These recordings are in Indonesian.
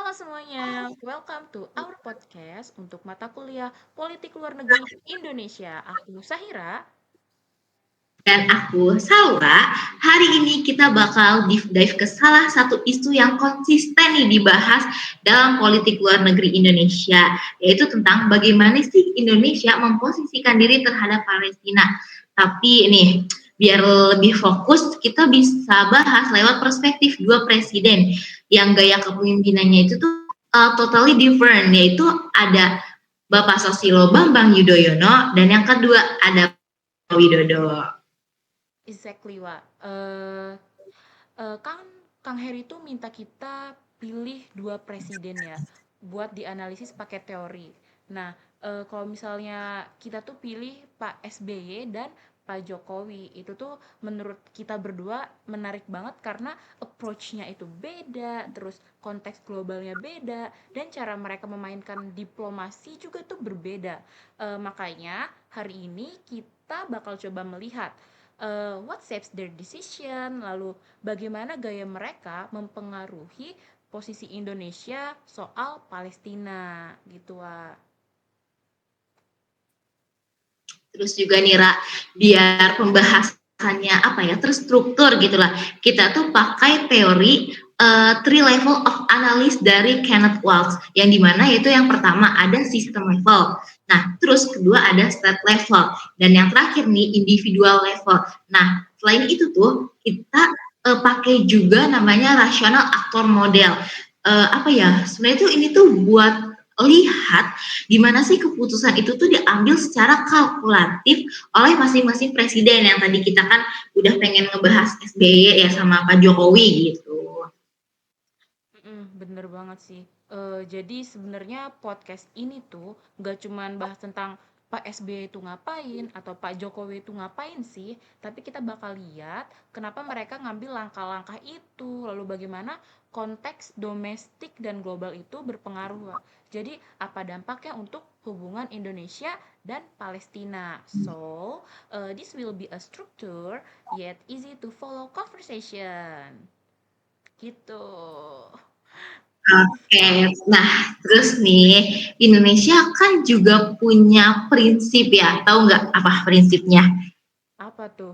Halo semuanya, welcome to our podcast untuk mata kuliah Politik Luar Negeri Indonesia. Aku Sahira. Dan aku, Salwa. Hari ini kita bakal deep dive ke salah satu isu yang konsisten nih dibahas dalam politik luar negeri Indonesia, yaitu tentang bagaimana sih Indonesia memposisikan diri terhadap Palestina. Tapi nih, biar lebih fokus, kita bisa bahas lewat perspektif dua presiden yang gaya kepemimpinannya itu tuh totally different, yaitu ada Bapak Susilo Bambang Yudhoyono dan yang kedua ada Widodo. Exactly, Wak. Kan Kang Heri itu minta kita pilih dua presiden ya, buat dianalisis pakai teori. Nah, kalau misalnya kita tuh pilih Pak SBY dan Pak Jokowi, itu tuh menurut kita berdua menarik banget karena approach-nya itu beda, terus konteks globalnya beda, dan cara mereka memainkan diplomasi juga tuh berbeda. Makanya hari ini kita bakal coba melihat what shapes their decision, lalu bagaimana gaya mereka mempengaruhi posisi Indonesia soal Palestina gitu, Wak. Terus juga Nira, biar pembahasannya apa ya terstruktur gitulah, kita tuh pakai teori three level of analysis dari Kenneth Waltz, yang dimana yaitu yang pertama ada system level, nah terus kedua ada state level, dan yang terakhir nih individual level. Nah selain itu tuh kita pakai juga namanya rational actor model. Apa ya sebenarnya tuh ini tuh buat lihat gimana sih keputusan itu tuh diambil secara kalkulatif oleh masing-masing presiden, yang tadi kita kan udah pengen ngebahas SBY ya sama Pak Jokowi gitu. Bener banget sih. Jadi sebenarnya podcast ini tuh nggak cuman bahas tentang Pak SBY itu ngapain atau Pak Jokowi itu ngapain sih, tapi kita bakal lihat kenapa mereka ngambil langkah-langkah itu, lalu bagaimana konteks domestik dan global itu berpengaruh, Wak. Jadi apa dampaknya untuk hubungan Indonesia dan Palestina. So, this will be a structure yet easy to follow conversation. Gitu. Oke, nah terus nih Indonesia kan juga punya prinsip ya, tahu nggak apa prinsipnya? Apa tuh?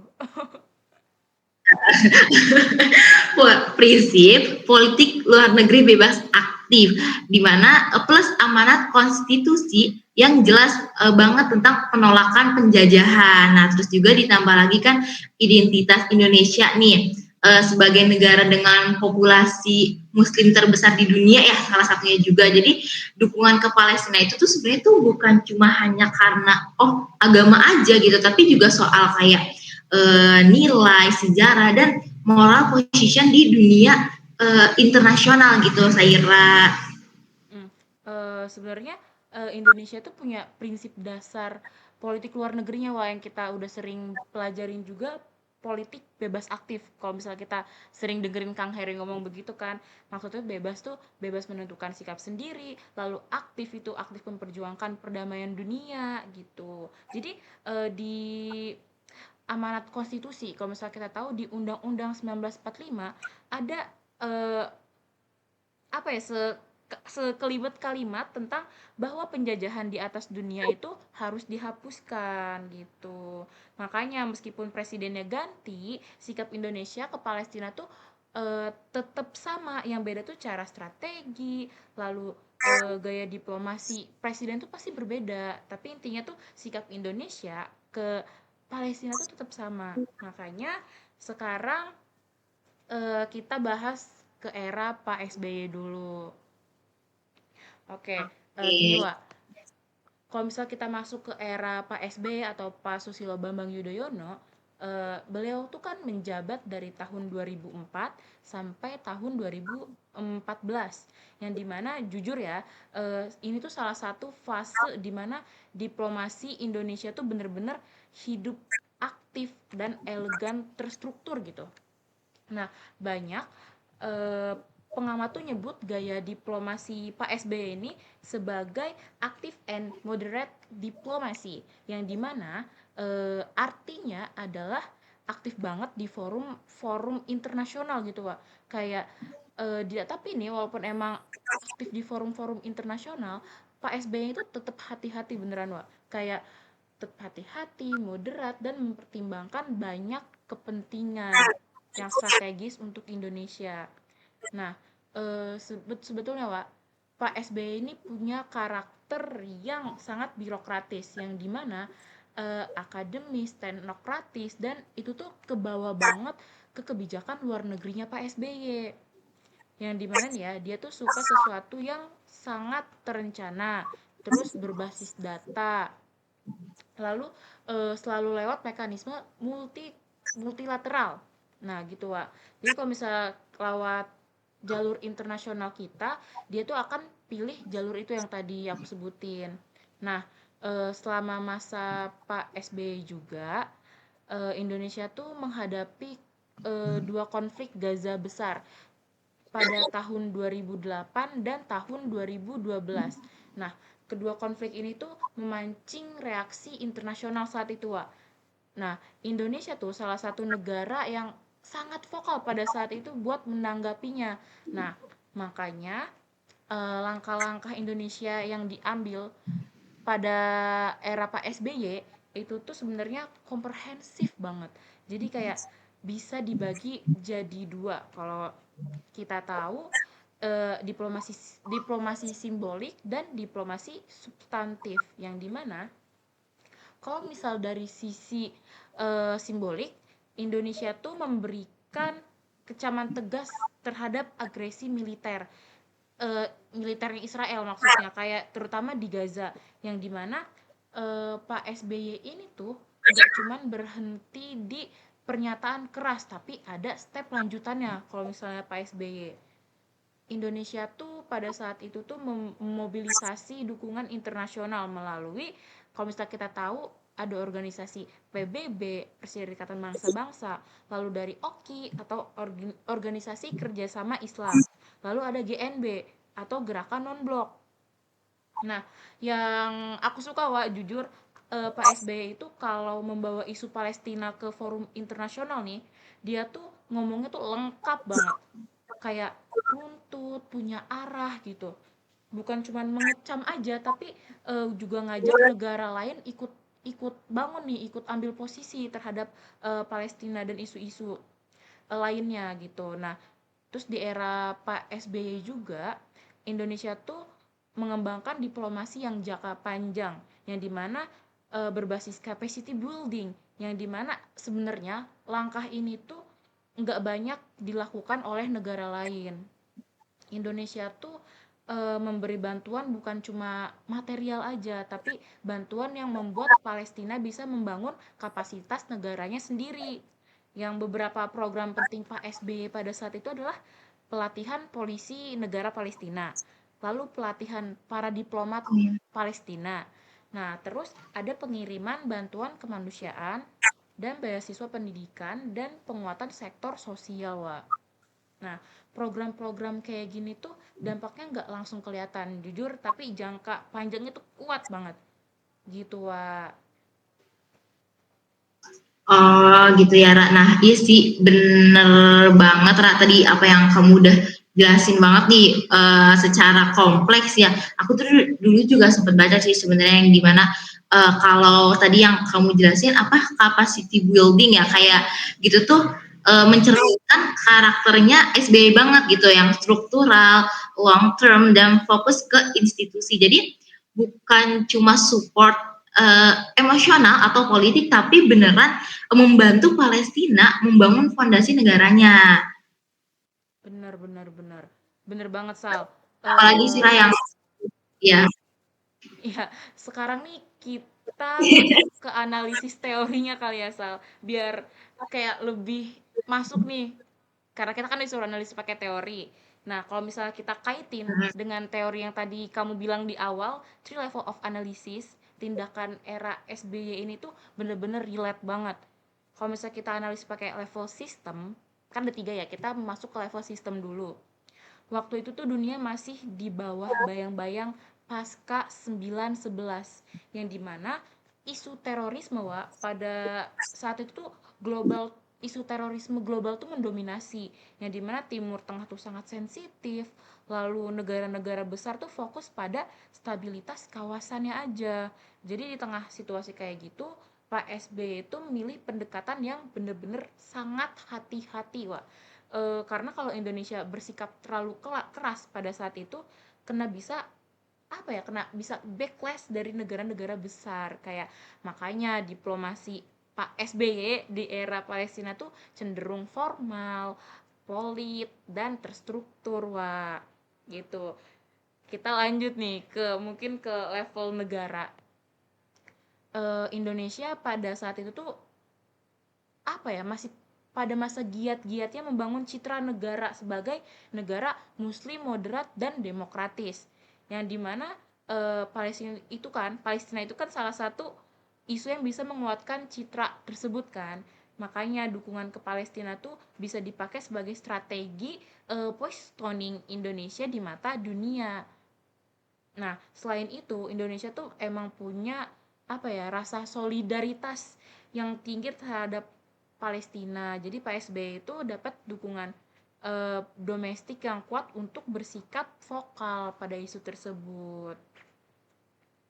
Prinsip politik luar negeri bebas aktif, di mana plus amanat konstitusi yang jelas banget tentang penolakan penjajahan. Nah, terus juga ditambah lagi kan identitas Indonesia nih sebagai negara dengan populasi Muslim terbesar di dunia ya, salah satunya juga. Jadi dukungan ke Palestina itu tuh sebenarnya tuh bukan cuma hanya karena agama aja gitu, tapi juga soal kayak nilai sejarah dan moral position di dunia internasional gitu, Saira. Hmm, sebenarnya Indonesia tuh punya prinsip dasar politik luar negerinya, wah, yang kita udah sering pelajarin juga, politik bebas aktif. Kalau misalnya kita sering dengerin Kang Heri ngomong begitu kan, maksudnya bebas tuh bebas menentukan sikap sendiri, lalu aktif itu aktif memperjuangkan perdamaian dunia gitu. Jadi di amanat konstitusi, kalau misalnya kita tahu di Undang-Undang 1945 ada eh, apa ya sekelibat kalimat tentang bahwa penjajahan di atas dunia itu harus dihapuskan gitu. Makanya meskipun presidennya ganti, sikap Indonesia ke Palestina tuh tetap sama. Yang beda tuh cara strategi, lalu gaya diplomasi presiden tuh pasti berbeda. Tapi intinya tuh sikap Indonesia ke Palestina tuh tetap sama. Makanya sekarang kita bahas ke era Pak SBY dulu. Oke, gini Oke. Wak, kalau misal kita masuk ke era Pak SBY atau Pak Susilo Bambang Yudhoyono, beliau tuh kan menjabat dari tahun 2004 sampai tahun 2014, yang dimana jujur ya, ini tuh salah satu fase dimana diplomasi Indonesia tuh bener-bener hidup aktif dan elegan terstruktur gitu. Nah, banyak eh, pengamat tuh nyebut gaya diplomasi Pak SBY ini sebagai active and moderate diplomasi, yang dimana artinya adalah aktif banget di forum forum internasional gitu, Pak. Kayak tapi nih walaupun emang aktif di forum-forum internasional, Pak SBY itu tetap hati-hati beneran, Wak. Kayak tetap hati-hati, moderat, dan mempertimbangkan banyak kepentingan yang strategis untuk Indonesia. Nah, sebetulnya, Wak, Pak SBY ini punya karakter yang sangat birokratis, yang dimana akademis, teknokratis, dan itu tuh kebawa banget ke kebijakan luar negerinya Pak SBY. Yang dimana nih ya, dia tuh suka sesuatu yang sangat terencana, terus berbasis data, lalu selalu lewat mekanisme multilateral. Nah, gitu, Wak. Jadi kalau misalnya lewat jalur internasional kita, dia tuh akan pilih jalur itu yang tadi aku sebutin. Nah, selama masa Pak SBY juga, Indonesia tuh menghadapi dua konflik Gaza besar pada tahun 2008 dan tahun 2012. Nah, kedua konflik ini tuh memancing reaksi internasional saat itu, Wak. Nah, Indonesia tuh salah satu negara yang sangat vokal pada saat itu buat menanggapinya. Nah, makanya langkah-langkah Indonesia yang diambil pada era Pak SBY itu tuh sebenarnya komprehensif banget. Jadi kayak bisa dibagi jadi dua. Kalau kita tahu diplomasi diplomasi simbolik dan diplomasi substantif, yang dimana kalau misal dari sisi simbolik, Indonesia tuh memberikan kecaman tegas terhadap agresi militernya Israel, maksudnya kayak terutama di Gaza, yang dimana Pak SBY ini tuh gak cuman berhenti di pernyataan keras, tapi ada step lanjutannya. Kalau misalnya Pak SBY, Indonesia tuh pada saat itu tuh memobilisasi dukungan internasional melalui, kalau misalnya kita tahu, ada organisasi PBB, Perserikatan Bangsa-Bangsa, lalu dari OKI atau organisasi kerjasama Islam, lalu ada GNB atau Gerakan Non-Blok. Nah, yang aku suka, Wak, jujur, Pak SBY itu kalau membawa isu Palestina ke forum internasional nih, dia tuh ngomongnya tuh lengkap banget. Kayak runtut, punya arah gitu. Bukan cuman mengecam aja, tapi juga ngajak negara lain ikut ikut bangun nih, ikut ambil posisi terhadap Palestina dan isu-isu lainnya gitu. Nah, terus di era Pak SBY juga, Indonesia tuh mengembangkan diplomasi yang jangka panjang, yang dimana berbasis capacity building, yang dimana sebenarnya langkah ini tuh nggak banyak dilakukan oleh negara lain. Indonesia tuh memberi bantuan bukan cuma material aja, tapi bantuan yang membuat Palestina bisa membangun kapasitas negaranya sendiri. Yang beberapa program penting Pak SBY pada saat itu adalah pelatihan polisi negara Palestina, lalu pelatihan para diplomat Palestina. Nah, terus ada pengiriman bantuan kemanusiaan dan beasiswa pendidikan dan penguatan sektor sosial, Wak. Nah, program-program kayak gini tuh dampaknya nggak langsung kelihatan, jujur, tapi jangka panjangnya tuh kuat banget. Gitu, Wak. Oh gitu ya Ra. Nah iya sih bener banget Ra, tadi apa yang kamu udah jelasin banget nih secara kompleks ya. Aku tuh dulu juga sempat baca sih sebenarnya yang dimana kalau tadi yang kamu jelasin apa capacity building ya kayak gitu tuh mencerminkan karakternya SBY banget gitu yang struktural, long term dan fokus ke institusi. Jadi bukan cuma support emosional atau politik tapi beneran membantu Palestina membangun fondasi negaranya. Bener, bener, bener. Bener banget, Sal. Apalagi sih yang ya. Ya, sekarang nih kita masuk ke analisis teorinya kali ya, Sal. Biar kayak lebih masuk nih. Karena kita kan disuruh analisis pakai teori. Nah, kalau misalnya kita kaitin dengan teori yang tadi kamu bilang di awal, three level of analysis, tindakan era SBY ini tuh bener-bener relate banget. Kalau misalnya kita analisis pakai level sistem, kan ada tiga ya, kita masuk ke level sistem dulu. Waktu itu tuh dunia masih di bawah bayang-bayang pasca 9/11, yang dimana isu terorisme, Wak, pada saat itu tuh global isu terorisme global tuh mendominasi, yang dimana Timur Tengah tuh sangat sensitif, lalu negara-negara besar tuh fokus pada stabilitas kawasannya aja. Jadi di tengah situasi kayak gitu, Pak SBY itu memilih pendekatan yang bener-bener sangat hati-hati, Wak. Karena kalau Indonesia bersikap terlalu keras pada saat itu, kena bisa apa ya, kena bisa backlash dari negara-negara besar kayak, makanya diplomasi Pak SBY di era Palestina tuh cenderung formal, polit, dan terstruktur, Wak. Gitu. Kita lanjut nih ke mungkin ke level negara. Indonesia pada saat itu tuh apa ya, masih pada masa giat-giatnya membangun citra negara sebagai negara muslim moderat dan demokratis, yang dimana Palestina itu kan salah satu isu yang bisa menguatkan citra tersebut kan. Makanya dukungan ke Palestina tuh bisa dipakai sebagai strategi positioning Indonesia di mata dunia. Nah, selain itu, Indonesia tuh emang punya apa ya, rasa solidaritas yang tinggi terhadap Palestina. Jadi PSB itu dapat dukungan domestik yang kuat untuk bersikap vokal pada isu tersebut.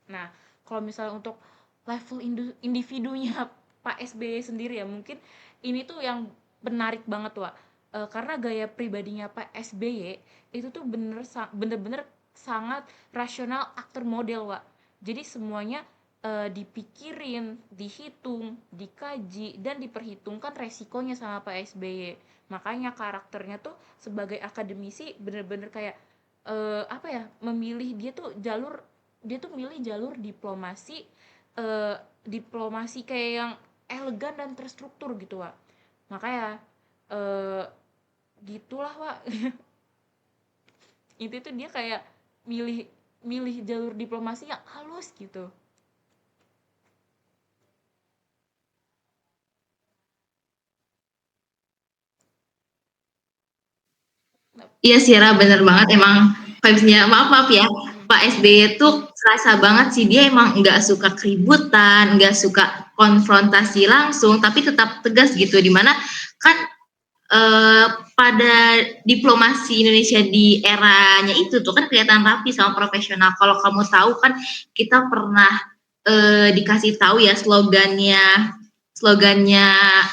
Nah, kalau misalnya untuk level individunya Pak SBY sendiri ya, mungkin ini tuh yang menarik banget, Wak. Karena gaya pribadinya Pak SBY itu tuh bener-bener sangat rasional aktor model, Wak. Jadi semuanya dipikirin, dihitung, dikaji, dan diperhitungkan resikonya sama Pak SBY. Makanya karakternya tuh sebagai akademisi bener-bener kayak apa ya, dia tuh milih jalur diplomasi, eh, diplomasi kayak yang elegan dan terstruktur gitu, Wak. Makanya eh, gitulah, Wak. Itu tuh dia kayak milih milih jalur diplomasi yang halus gitu. Nah, Iya sih Ra, bener banget emang vibes-nya, maaf ya, mm, Pak SBY itu serasa banget sih dia emang nggak suka keributan, nggak suka konfrontasi langsung, tapi tetap tegas gitu. Dimana kan eh, pada diplomasi Indonesia di eranya itu tuh kan kelihatan rapi sama profesional. Kalau kamu tahu kan kita pernah dikasih tahu ya slogannya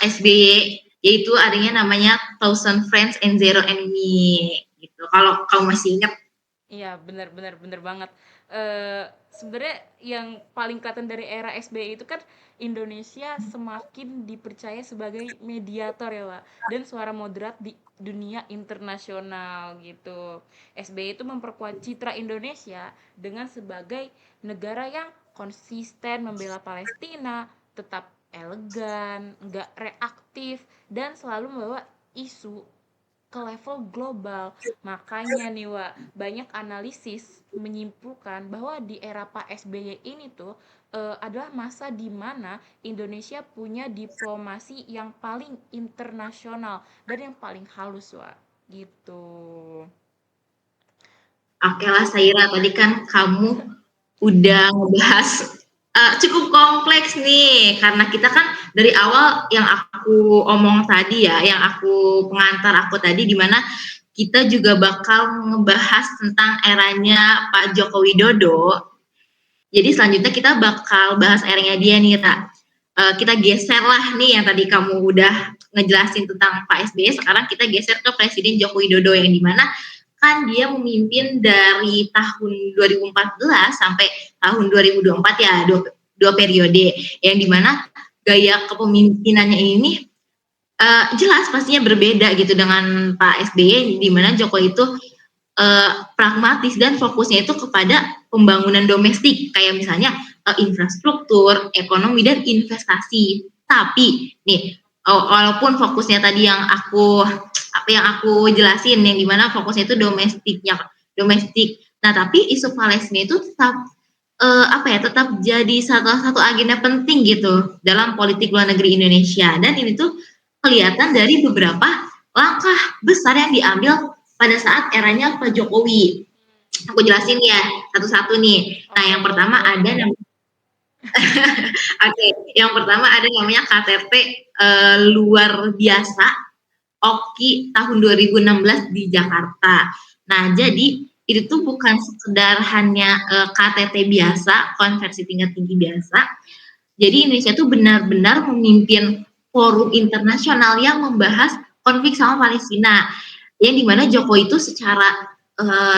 SBY, yaitu adanya namanya Thousand Friends and Zero Enemy gitu. Kalau kamu masih ingat. iya, bener bener bener banget. Eh Sebenarnya yang paling kelihatan dari era SBY itu kan Indonesia semakin dipercaya sebagai mediator ya, Wak, dan suara moderat di dunia internasional gitu. SBY itu memperkuat citra Indonesia dengan sebagai negara yang konsisten membela Palestina, tetap elegan, nggak reaktif, dan selalu membawa isu ke level global. Makanya nih, Wak, banyak analisis menyimpulkan bahwa di era Pak SBY ini tuh adalah masa di mana Indonesia punya diplomasi yang paling internasional dan yang paling halus, Wak. Gitu. Oke lah Saira, tadi kan kamu udah ngebahas cukup kompleks nih, karena kita kan dari awal yang aku omong tadi ya, yang aku pengantar aku tadi, di mana kita juga bakal ngebahas tentang eranya Pak Joko Widodo. Jadi selanjutnya kita bakal bahas eranya dia nih, Ra. Kita geser lah nih yang tadi kamu udah ngejelasin tentang Pak SBY, sekarang kita geser ke Presiden Joko Widodo yang dimana kan dia memimpin dari tahun 2014 sampai tahun 2024 ya, dua periode, yang dimana gaya kepemimpinannya ini jelas pastinya berbeda gitu dengan Pak SBY, di mana Jokowi itu pragmatis dan fokusnya itu kepada pembangunan domestik kayak misalnya infrastruktur, ekonomi dan investasi. Tapi nih, walaupun fokusnya tadi yang aku jelasin, yang dimana fokusnya itu domestik. Nah, tapi isu Palestina itu tetap tetap jadi salah satu agenda penting gitu dalam politik luar negeri Indonesia, dan ini tuh kelihatan dari beberapa langkah besar yang diambil pada saat eranya Pak Jokowi. Aku jelasin ya satu-satu nih. Nah, Oke, yang boleh pertama boleh. ada Oke, yang pertama ada namanya KTT luar biasa Oki tahun 2016 di Jakarta. Nah, jadi itu tuh bukan sekedar hanya KTT biasa, konversi tingkat tinggi biasa. Jadi Indonesia tuh benar-benar memimpin forum internasional yang membahas konflik sama Palestina. Yang dimana Jokowi itu secara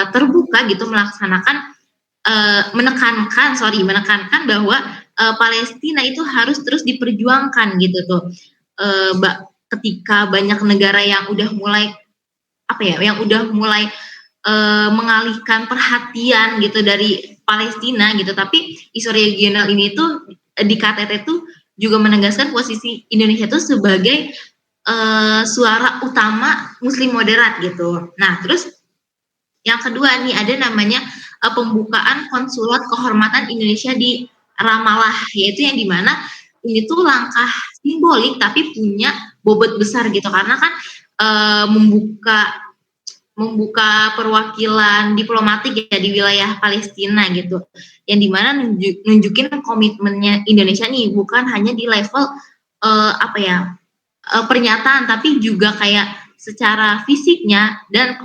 terbuka gitu melaksanakan menekankan bahwa Palestina itu harus terus diperjuangkan gitu tuh. Ketika banyak negara yang udah mulai mengalihkan perhatian gitu dari Palestina gitu, tapi isu regional ini tuh di KTT tuh juga menegaskan posisi Indonesia tuh sebagai suara utama Muslim moderat gitu. Nah, terus yang kedua nih ada namanya pembukaan konsulat kehormatan Indonesia di Ramallah, yaitu yang dimana ini tuh langkah simbolik tapi punya bobot besar gitu karena kan membuka perwakilan diplomatik ya di wilayah Palestina gitu, yang dimana nunjukin komitmennya Indonesia nih bukan hanya di level pernyataan tapi juga kayak secara fisiknya dan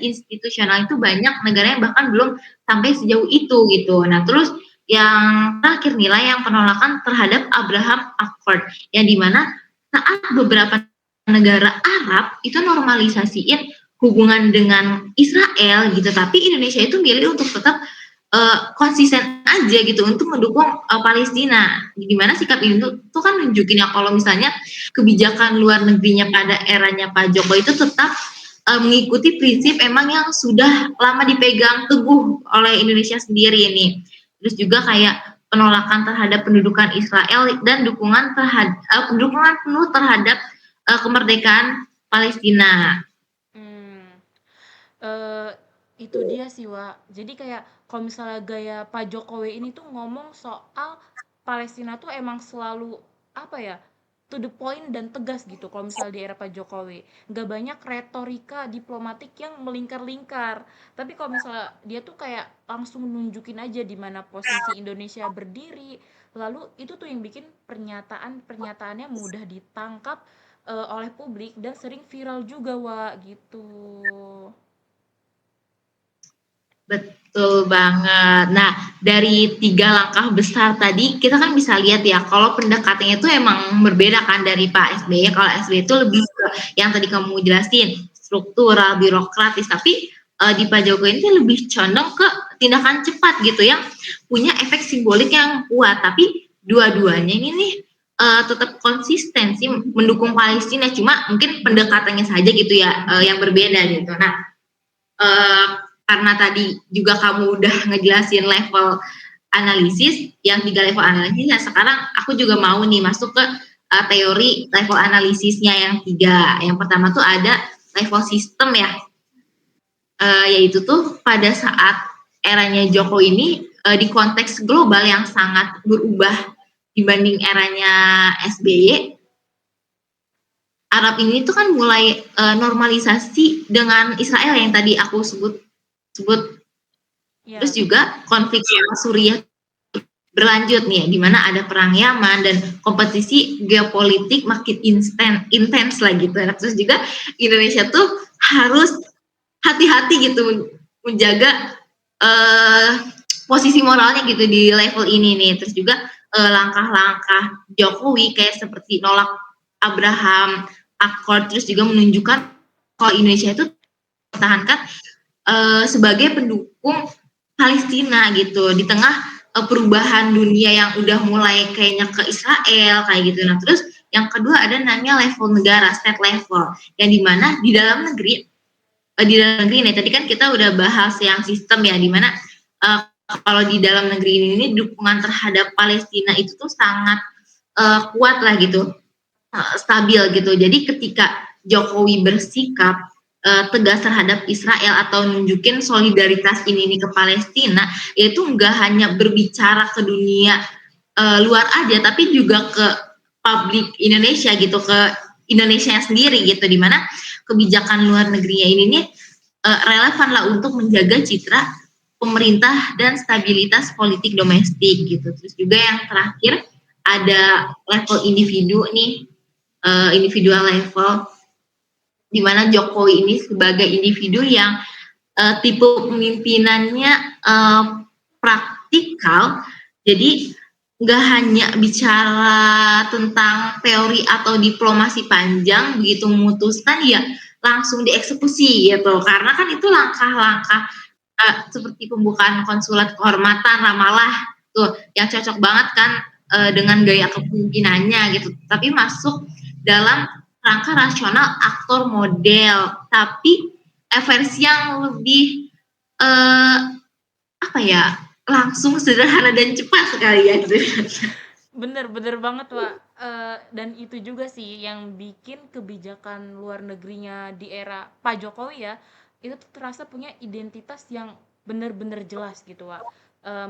institusional itu banyak negara yang bahkan belum sampai sejauh itu gitu. Nah, terus yang terakhir nilai yang penolakan terhadap Abraham Accord yang dimana saat beberapa negara Arab itu normalisasiin hubungan dengan Israel gitu, tapi Indonesia itu milih untuk tetap konsisten aja gitu untuk mendukung Palestina. Dimana sikap ini tuh kan nunjukin ya kalau misalnya kebijakan luar negerinya pada eranya Pak Jokowi itu tetap mengikuti prinsip emang yang sudah lama dipegang teguh oleh Indonesia sendiri ini. Terus juga kayak penolakan terhadap pendudukan Israel dan dukungan penuh terhadap kemerdekaan Palestina. Hmm. eh itu dia sih, Wak. Jadi kayak kalau misalnya gaya Pak Jokowi ini tuh ngomong soal Palestina tuh emang selalu apa ya, to the point dan tegas gitu. Kalau misalnya di era Pak Jokowi, nggak banyak retorika diplomatik yang melingkar-lingkar. Tapi kalau misalnya dia tuh kayak langsung nunjukin aja di mana posisi Indonesia berdiri. Lalu itu tuh yang bikin pernyataan-pernyataannya mudah ditangkap oleh publik dan sering viral juga, Wak, gitu. Betul banget. Nah, dari 3 langkah besar tadi, kita kan bisa lihat ya, kalau pendekatannya itu emang berbeda kan dari Pak SBY. Kalau SBY itu lebih ke yang tadi kamu jelasin, struktural, birokratis. Tapi di Pak Jokowi ini lebih condong ke tindakan cepat gitu, yang punya efek simbolik yang kuat. Tapi dua-duanya ini nih tetap konsisten sih mendukung Palestina. Cuma mungkin pendekatannya saja gitu ya, yang berbeda gitu. Nah, uh, karena tadi juga kamu udah ngejelasin level analisis, yang 3 level analisis, nah sekarang aku juga mau nih masuk ke teori level analisisnya yang 3. Yang pertama tuh ada level sistem ya, yaitu tuh pada saat eranya Jokowi ini di konteks global yang sangat berubah dibanding eranya SBY. Arab ini tuh kan mulai normalisasi dengan Israel yang tadi aku sebut. Iya, Terus juga konflik sama Suriah berlanjut nih, di mana ada perang Yaman dan kompetisi geopolitik makin intens lah gitu. Terus juga Indonesia tuh harus hati-hati gitu menjaga posisi moralnya gitu di level ini nih. Terus juga langkah-langkah Jokowi kayak seperti nolak Abraham Accord, terus juga menunjukkan kalau Indonesia itu mempertahankan sebagai pendukung Palestina gitu di tengah perubahan dunia yang udah mulai kayaknya ke Israel kayak gitu. Nah, terus yang kedua ada namanya level negara, state level, yang dimana di dalam negeri nih tadi kan kita udah bahas yang sistem ya, dimana kalau di dalam negeri ini dukungan terhadap Palestina itu tuh sangat kuat lah gitu, stabil gitu. Jadi ketika Jokowi bersikap tegas terhadap Israel atau nunjukin solidaritas ini ke Palestina, yaitu nggak hanya berbicara ke dunia luar aja, tapi juga ke publik Indonesia gitu, ke Indonesia sendiri gitu, dimana kebijakan luar negerinya ini nih relevan lah untuk menjaga citra pemerintah dan stabilitas politik domestik gitu. Terus juga yang terakhir ada level individu nih, individual level, di mana Jokowi ini sebagai individu yang tipe pemimpinannya praktikal, jadi nggak hanya bicara tentang teori atau diplomasi panjang, begitu memutuskan ya langsung dieksekusi gitu, karena kan itu langkah-langkah seperti pembukaan konsulat kehormatan Ramallah tuh yang cocok banget kan dengan gaya kepemimpinannya gitu, tapi masuk dalam rangka rasional aktor model, tapi versi yang lebih eh, apa ya, langsung, sederhana dan cepat sekali ya gitu. Bener bener banget, Wak, dan itu juga sih yang bikin kebijakan luar negerinya di era Pak Jokowi ya, itu tuh terasa punya identitas yang bener-bener jelas gitu, Wak.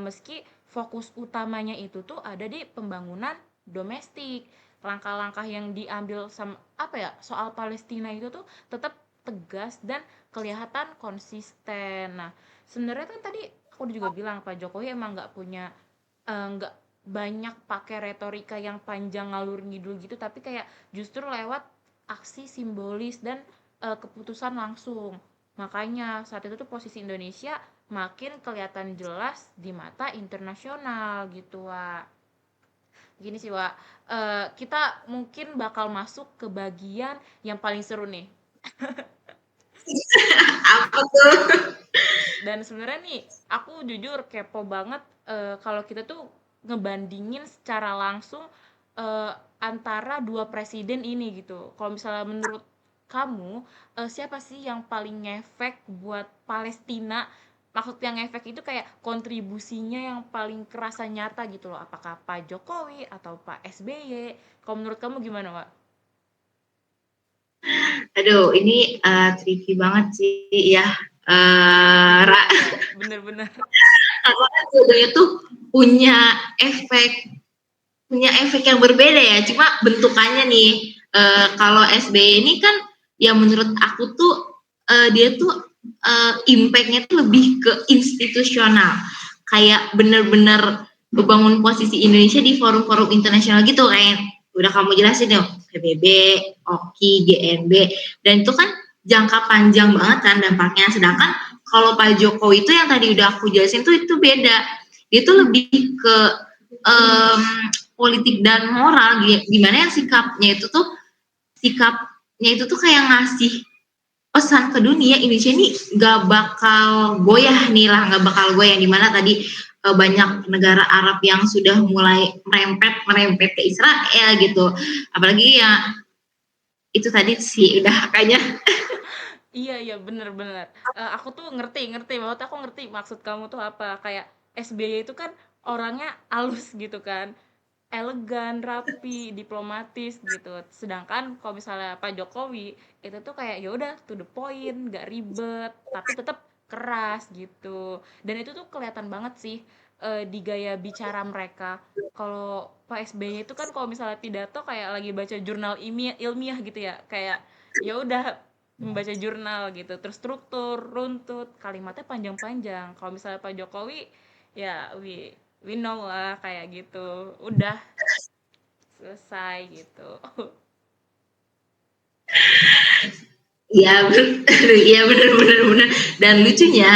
Meski fokus utamanya itu tuh ada di pembangunan domestik, langkah-langkah yang diambil apa ya, soal Palestina itu tuh tetap tegas dan kelihatan konsisten. Nah, sebenarnya kan tadi aku juga bilang Pak Jokowi emang nggak banyak pakai retorika yang panjang ngalur ngidul gitu, tapi kayak justru lewat aksi simbolis dan keputusan langsung. Makanya saat itu tuh posisi Indonesia makin kelihatan jelas di mata internasional gitu, Wak. Gini sih, Wak. Kita mungkin bakal masuk ke bagian yang paling seru nih. Apa tuh? Dan sebenarnya nih, aku jujur kepo banget kalau kita tuh ngebandingin secara langsung eh, antara dua presiden ini gitu. Kalau misalnya menurut kamu, siapa sih yang paling ngefek buat Palestina? Maksud yang ngefek itu kayak kontribusinya yang paling kerasa nyata gitu loh. Apakah Pak Jokowi atau Pak SBY? Kalau menurut kamu gimana, Wak? Aduh, ini tricky banget sih ya, Ra. Iya, bener-bener. Karena kan dua tuh punya efek punya efek yang berbeda ya, cuma bentukannya nih, kalau SBY ini kan yang menurut aku tuh dia tuh impact-nya tuh lebih ke institusional, kayak bener-bener membangun posisi Indonesia di forum-forum internasional gitu, kayak udah kamu jelasin deh, PBB, OKI, GNB, dan itu kan jangka panjang banget kan dampaknya. Sedangkan kalau Pak Jokowi itu yang tadi udah aku jelasin tuh itu beda, itu lebih ke um, politik dan moral, gimana yang sikapnya itu tuh kayak ngasih pesan ke dunia, Indonesia ini gak bakal goyah nih lah, gak bakal goyah, dimana tadi banyak negara Arab yang sudah mulai merempet ke Israel gitu, apalagi ya itu tadi sih udah kayaknya. Iya iya, bener bener. Aku tuh ngerti ngerti, maksud aku ngerti maksud kamu tuh apa, kayak SBY itu kan orangnya halus gitu kan, elegan, rapi, diplomatis gitu. Sedangkan kalau misalnya Pak Jokowi, itu tuh kayak ya udah to the point, nggak ribet, tapi tetap keras gitu. Dan itu tuh kelihatan banget sih di gaya bicara mereka. Kalau Pak SBY itu kan kalau misalnya pidato kayak lagi baca jurnal ilmiah, ilmiah gitu ya, kayak ya udah membaca jurnal gitu, terstruktur, runtut, kalimatnya panjang-panjang. Kalau misalnya Pak Jokowi, ya we know lah kayak gitu. Udah selesai gitu. Iya, iya, bener. Dan lucunya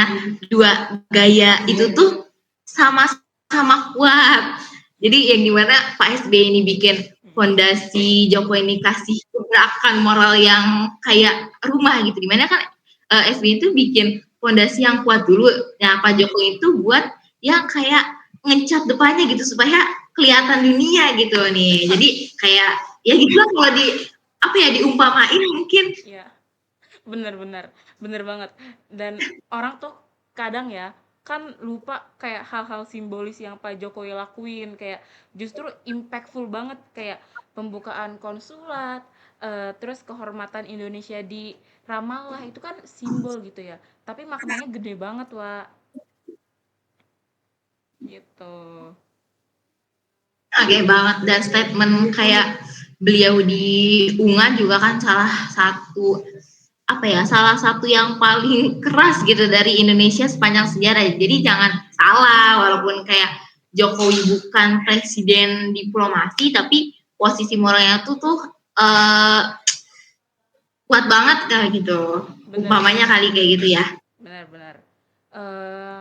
dua gaya itu tuh sama-sama kuat. Jadi yang dimana Pak SBY ini bikin fondasi, Jokowi ini kasih gerakan moral yang kayak rumah gitu. Dimana kan SBY itu bikin fondasi yang kuat dulu. Nah, Pak Jokowi itu buat yang kayak ngecat depannya gitu supaya kelihatan dunia gitu nih. Jadi kayak ya gitu lah, kalau di apa ya, diumpamain mungkin. Iya, bener-bener, bener banget. Dan orang tuh kadang ya, kan lupa kayak hal-hal simbolis yang Pak Jokowi lakuin, kayak justru impactful banget, kayak pembukaan konsulat, terus kehormatan Indonesia di Ramallah, itu kan simbol gitu ya. Tapi maknanya gede banget, Wak. Gitu. Oke banget, dan statement kayak beliau di UNGA juga kan salah satu apa ya, salah satu yang paling keras gitu dari Indonesia sepanjang sejarah. Jadi jangan salah, walaupun kayak Jokowi bukan presiden diplomasi, tapi posisi moralnya tuh eh, kuat banget kayak gitu. Bener Umpamanya bener kali kayak gitu ya. bener bener. Eh,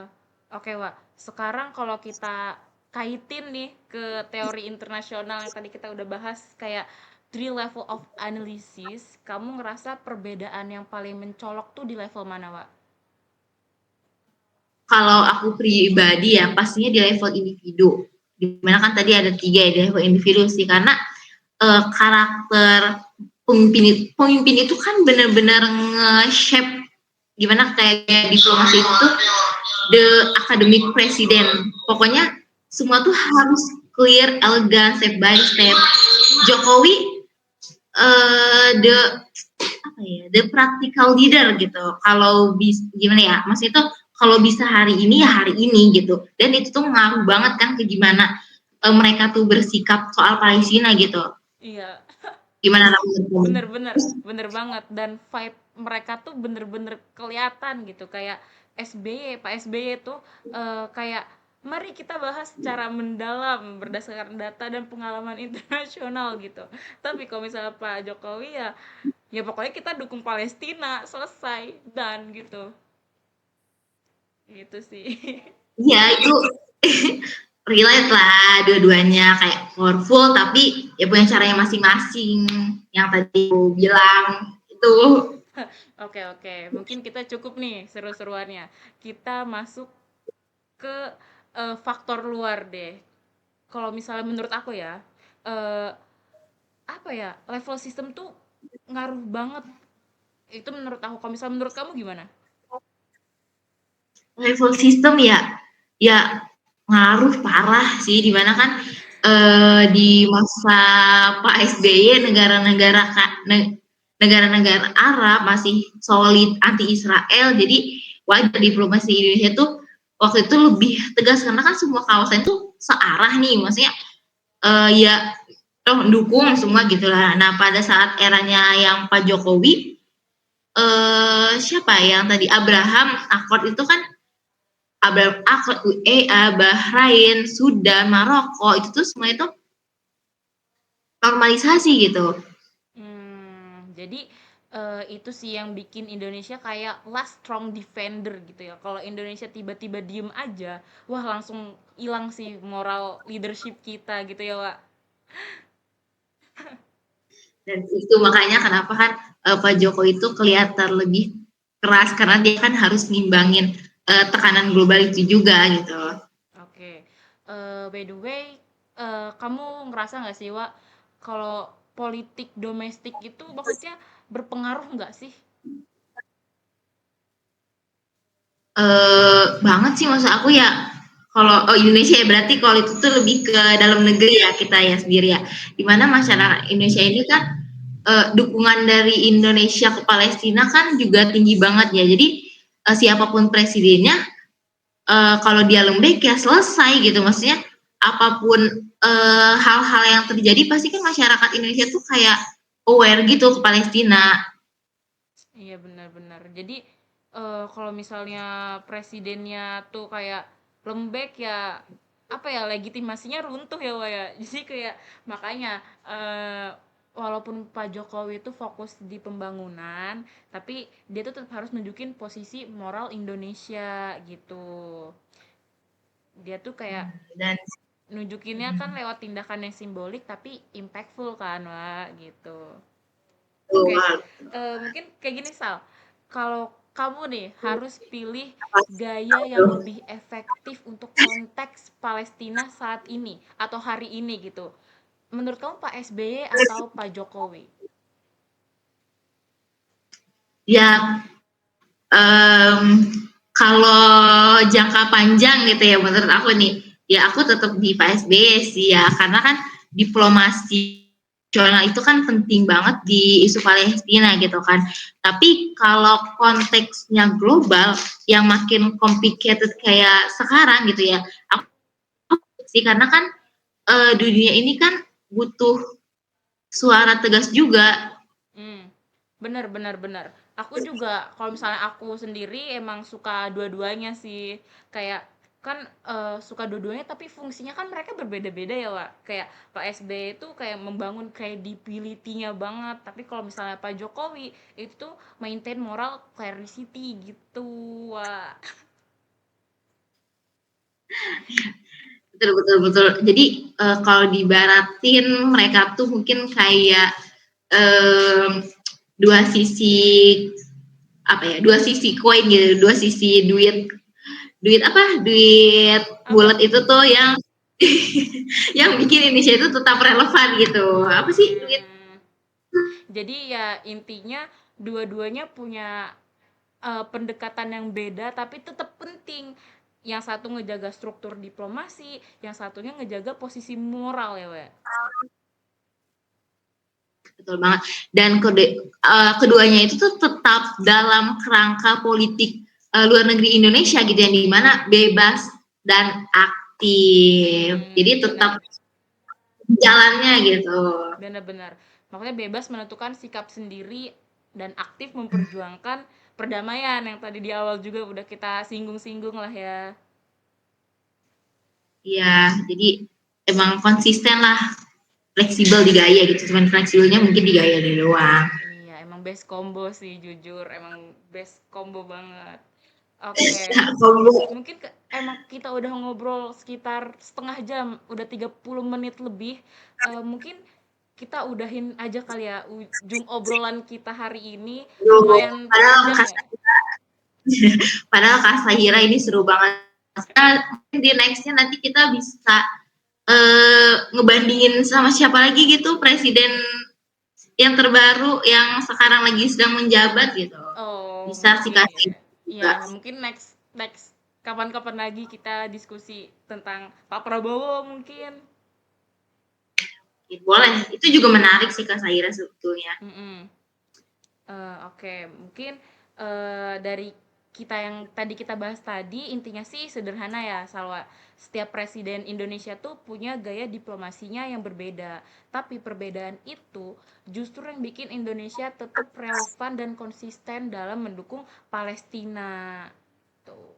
oke Wak, sekarang kalau kita kaitin nih ke teori internasional yang tadi kita udah bahas kayak three level of analysis, kamu ngerasa perbedaan yang paling mencolok tuh di level mana Wak? Kalau aku pribadi ya pastinya di level individu. Dimana kan tadi ada 3 ya di level individu sih, karena karakter pemimpin itu kan benar-benar nge-shape gimana kayak diplomasi itu the academic president. Pokoknya semua tuh harus clear, elegan, step by step. Jokowi the apa ya, the practical leader gitu. Kalau gimana ya, maksudnya itu kalau bisa hari ini ya hari ini gitu. Dan itu tuh ngaruh banget kan ke gimana mereka tuh bersikap soal Palestina gitu. Iya, Gimana menurut bener bener kamu? bener banget, dan vibe mereka tuh bener-bener kelihatan gitu kayak Pak SBY tuh kayak mari kita bahas secara mendalam berdasarkan data dan pengalaman internasional gitu. Tapi kalau misalnya Pak Jokowi ya, ya pokoknya kita dukung Palestina selesai dan gitu, gitu sih. Iya itu relate lah dua-duanya kayak powerful tapi ya punya caranya masing-masing yang tadi aku bilang itu. Oke oke, mungkin kita cukup nih seru-seruannya, kita masuk ke faktor luar deh. Kalau misalnya menurut aku ya, eh, apa ya, level sistem tuh ngaruh banget. Itu menurut aku. Kalau misalnya menurut kamu gimana? Level system ya ya ngaruh parah sih, dimana kan di masa Pak SBY negara-negara Arab masih solid anti Israel, jadi wajar diplomasi Indonesia tuh waktu itu lebih tegas karena kan semua kawasan itu searah nih, maksudnya ya toh mendukung semua gitulah. Nah pada saat eranya yang Pak Jokowi siapa yang tadi Abraham Accord itu kan Abraham Accord UEA, Bahrain, Sudan, Maroko itu tuh semua itu normalisasi gitu. Jadi itu sih yang bikin Indonesia kayak last strong defender gitu ya. Kalau Indonesia tiba-tiba diem aja, wah langsung hilang sih moral leadership kita gitu ya, Wak. Dan itu makanya kenapa kan Pak Jokowi itu kelihatan lebih keras karena dia kan harus ngimbangin tekanan global itu juga gitu. Oke. By the way, kamu ngerasa nggak sih, Wak, kalau politik domestik itu maksudnya berpengaruh nggak sih? Banget sih maksud aku ya, kalau Indonesia ya berarti kalau itu tuh lebih ke dalam negeri ya kita ya sendiri ya. Dimana masyarakat Indonesia ini kan dukungan dari Indonesia ke Palestina kan juga tinggi banget ya. Jadi siapapun presidennya kalau dia lembek ya selesai gitu. Maksudnya apapun hal-hal yang terjadi pasti kan masyarakat Indonesia tuh kayak aware gitu ke Palestina. Iya benar-benar. Jadi kalau misalnya presidennya tuh kayak lembek ya, apa ya, legitimasinya runtuh ya Wak ya. Jadi kayak makanya eh, walaupun Pak Jokowi itu fokus di pembangunan, tapi dia tuh tetap harus nunjukin posisi moral Indonesia gitu. Dia tuh kayak Dan nunjukinnya kan lewat tindakan yang simbolik tapi impactful kan Wak gitu. Oke, uh, mungkin kayak gini Sal, kalau kamu nih harus pilih apa, gaya apa yang tuh? lebih efektif untuk konteks Palestina saat ini atau hari ini gitu, menurut kamu Pak SBY atau Pak Jokowi? Ya um, kalau jangka panjang gitu ya menurut aku nih, ya aku tetap di Pak SBY sih ya, karena kan diplomasi nasional itu kan penting banget di isu Palestina gitu kan. Tapi kalau konteksnya global yang makin complicated kayak sekarang gitu ya, aku sih karena kan dunia ini kan butuh suara tegas juga. Hmm. Bener bener bener. Aku juga kalau misalnya aku sendiri emang suka dua-duanya sih. Kayak kan suka dua-duanya tapi fungsinya kan mereka berbeda-beda ya, Wak. Kayak Pak SBY itu kayak membangun credibility-nya banget. Tapi kalau misalnya Pak Jokowi itu tuh maintain moral clarity gitu, Wak. Betul betul betul. Jadi kalau dibaratin mereka tuh mungkin kayak em, dua sisi apa ya? Dua sisi koin gitu, dua sisi duit duit apa? Duit bulat Apa? itu tuh yang yang bikin Indonesia itu tetap relevan gitu. Apa sih duit? Hmm. Jadi ya intinya dua-duanya punya pendekatan yang beda tapi tetap penting. Yang satu ngejaga struktur diplomasi, yang satunya ngejaga posisi moral ya, We. Betul banget. Dan keduanya itu tuh tetap dalam kerangka politik luar negeri Indonesia gitu yang dimana bebas dan aktif. Jadi Benar, tetap jalannya gitu. benar-benar. Makanya bebas menentukan sikap sendiri dan aktif memperjuangkan perdamaian yang tadi di awal juga udah kita singgung-singgung lah ya. Iya, jadi emang konsisten lah, fleksibel di gaya gitu. Cuman fleksibelnya mungkin di gaya doang. Iya, emang best combo sih jujur, emang best combo banget. Oke. Kalau Mungkin emang kita udah ngobrol sekitar setengah jam, udah 30 menit lebih. Mungkin kita udahin aja kali ya ujung obrolan kita hari ini. Lumayan padahal panjang Kak, ya? padahal Kak Sahira ini seru banget. Mungkin di nextnya nanti kita bisa ngebandingin sama siapa lagi gitu presiden yang terbaru yang sekarang lagi sedang menjabat gitu. Oh, Bisa sih mungkin kasih ya. Iya, juga. mungkin next next kapan-kapan lagi kita diskusi tentang Pak Prabowo mungkin. Boleh. Itu juga menarik sih Kak Saira sebetulnya. Mm-mm. Oke, mungkin dari kita yang tadi kita bahas tadi intinya sih sederhana ya, Salwa. Setiap presiden Indonesia tuh punya gaya diplomasinya yang berbeda. Tapi perbedaan itu justru yang bikin Indonesia tetap relevan dan konsisten dalam mendukung Palestina. Tuh.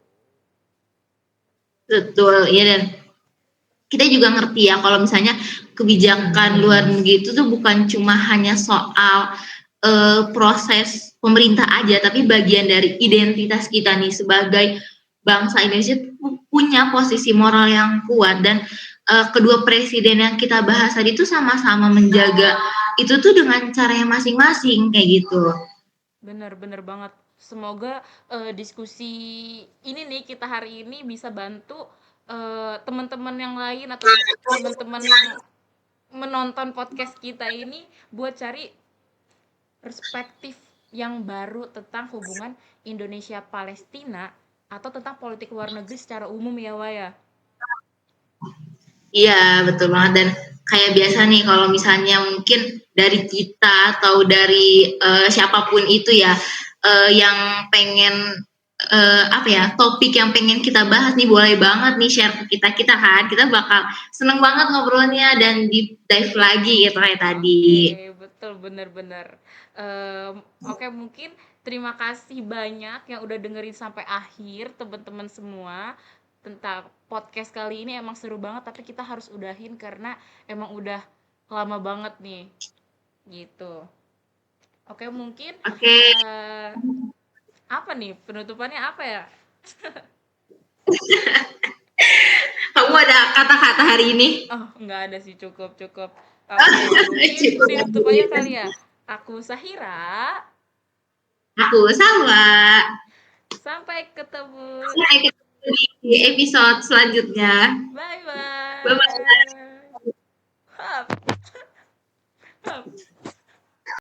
Betul, iya dan kita juga ngerti ya kalau misalnya kebijakan luar negeri itu tuh bukan cuma hanya soal proses pemerintah aja, tapi bagian dari identitas kita nih sebagai bangsa Indonesia punya posisi moral yang kuat dan kedua presiden yang kita bahas tadi itu sama-sama menjaga itu tuh dengan caranya masing-masing kayak gitu. Bener bener banget. Semoga diskusi ini nih kita hari ini bisa bantu teman-teman yang lain atau teman-teman yang menonton podcast kita ini buat cari perspektif yang baru tentang hubungan Indonesia Palestina atau tentang politik luar negeri secara umum ya Waya. Iya, betul banget dan kayak biasa nih kalau misalnya mungkin dari kita atau dari siapapun itu ya yang pengen apa ya topik yang pengen kita bahas nih boleh banget nih share ke kita kan kita bakal seneng banget ngobrolnya dan deep dive lagi gitu kayak tadi. Oke, betul bener-bener. Oke mungkin terima kasih banyak yang udah dengerin sampai akhir teman-teman semua tentang podcast kali ini emang seru banget tapi kita harus udahin karena emang udah lama banget nih gitu. Oke mungkin Oke, eh, apa nih penutupannya apa ya? kamu ada kata-kata hari ini? Oh nggak ada sih cukup cukup. Oke mungkin Cukup ditutup aja aja. kali ya. Aku Sahira, Aku sama. sampai ketemu. Sampai ketemu di episode selanjutnya. Bye Bye bye. bye. Hap.